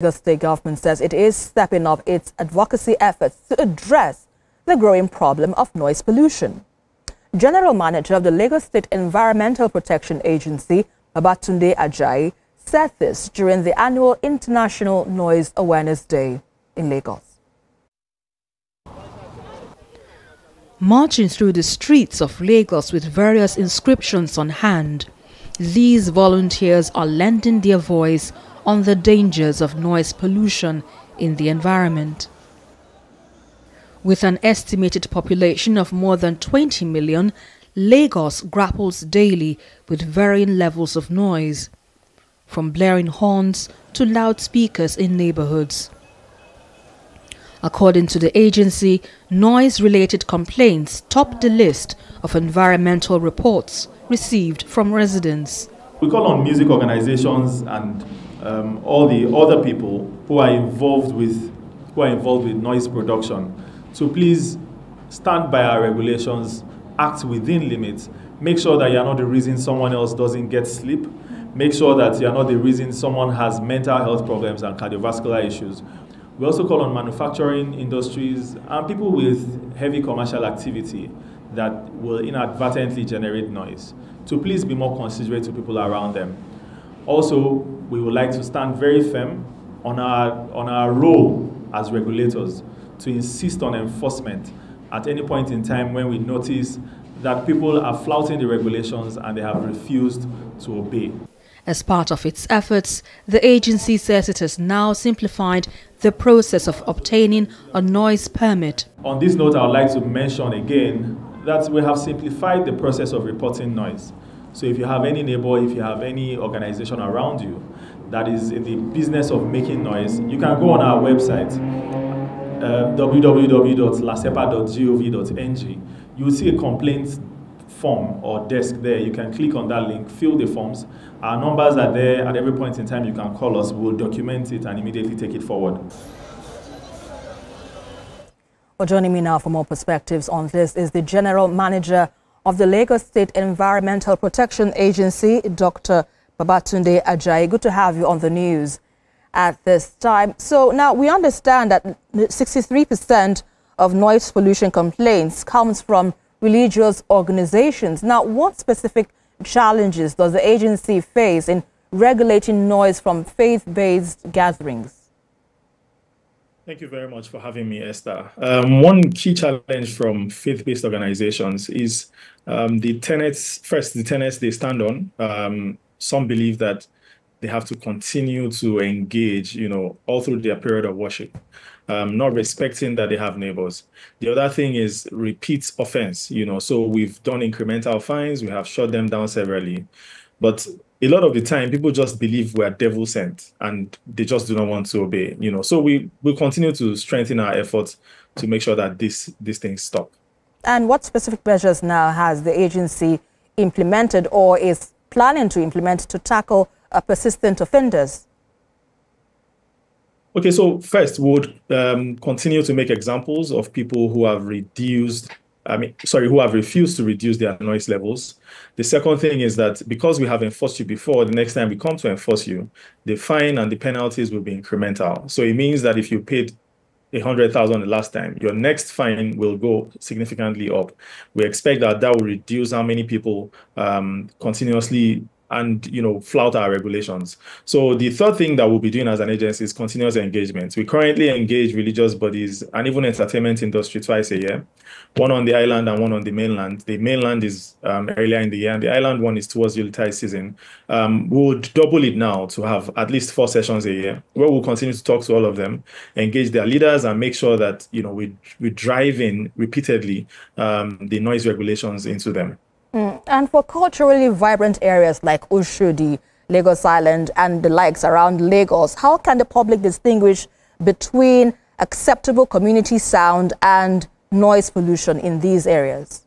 The state government says it is stepping up its advocacy efforts to address the growing problem of noise pollution. General Manager of the Lagos State Environmental Protection Agency, Babatunde Ajayi, said this during the annual International Noise Awareness Day in Lagos. Marching through the streets of Lagos with various inscriptions on hand, these volunteers are lending their voice on the dangers of noise pollution in the environment. With an estimated population of more than 20 million, Lagos grapples daily with varying levels of noise, from blaring horns to loudspeakers in neighborhoods. According to the agency, noise-related complaints top the list of environmental reports received from residents. We call on music organizations and all the other people who are involved with noise production to please stand by our regulations, act within limits, make sure that you're not the reason someone else doesn't get sleep, make sure that you're not the reason someone has mental health problems and cardiovascular issues. We also call on manufacturing industries and people with heavy commercial activity that will inadvertently generate noise to please be more considerate to people around them. Also, we would like to stand very firm on our role as regulators to insist on enforcement at any point in time when we notice that people are flouting the regulations and they have refused to obey. As part of its efforts, the agency says it has now simplified the process of obtaining a noise permit. On this note, I would like to mention again that we have simplified the process of reporting noise. So if you have any neighbor, if you have any organization around you that is in the business of making noise, you can go on our website, www.lasepa.gov.ng. You will see a complaint form or desk there. You can click on that link, fill the forms. Our numbers are there. At every point in time, you can call us. We'll document it and immediately take it forward. Well, joining me now for more perspectives on this is the General Manager of the Lagos State Environmental Protection Agency, Dr. Babatunde Ajayi. Good to have you on the news at this time. So now we understand that 63% of noise pollution complaints comes from religious organizations. Now, what specific challenges does the agency face in regulating noise from faith-based gatherings? Thank you very much for having me, Esther. One key challenge from faith-based organizations is the tenets they stand on. Some believe that they have to continue to engage, all through their period of worship, not respecting that they have neighbors. The other thing is repeat offense, so we've done incremental fines, we have shut them down severally. But a lot of the time, people just believe we are devil sent and they just do not want to obey, So we will continue to strengthen our efforts to make sure that these things stop. And what specific measures now has the agency implemented or is planning to implement to tackle persistent offenders? Okay, so first, we would continue to make examples of people who have refused to reduce their noise levels. The second thing is that because we have enforced you before, the next time we come to enforce you, the fine and the penalties will be incremental. So it means that if you paid 100,000 the last time, your next fine will go significantly up. We expect that will reduce how many people continuously and flout our regulations. So the third thing that we'll be doing as an agency is continuous engagement. We currently engage religious bodies and even entertainment industry twice a year, one on the island and one on the mainland. The mainland is earlier in the year, and the island one is towards Yuletide season. We'll double it now to have at least 4 sessions a year, where we'll continue to talk to all of them, engage their leaders, and make sure that we drive in repeatedly the noise regulations into them. And for culturally vibrant areas like Oshodi, Lagos Island, and the likes around Lagos, how can the public distinguish between acceptable community sound and noise pollution in these areas?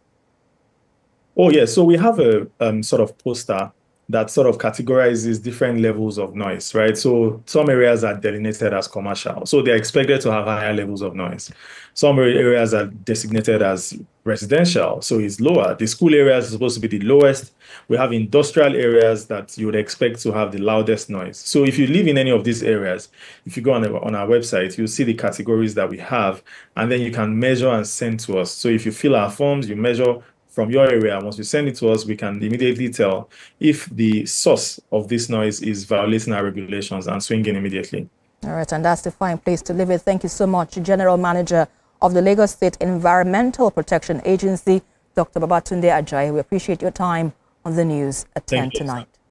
Oh, yes. So we have a sort of poster that sort of categorizes different levels of noise, right? So some areas are delineated as commercial, so they're expected to have higher levels of noise. Some areas are designated as residential, so it's lower. The school areas are supposed to be the lowest. We have industrial areas that you would expect to have the loudest noise. So if you live in any of these areas, if you go on our website, you'll see the categories that we have, and then you can measure and send to us. So if you fill our forms, you measure from your area. Once you send it to us, we can immediately tell if the source of this noise is violating our regulations and swing in immediately. All right, and that's the fine place to leave it. Thank you so much, General Manager of the Lagos State Environmental Protection Agency, Dr. Babatunde Ajayi. We appreciate your time on the news at 10 tonight.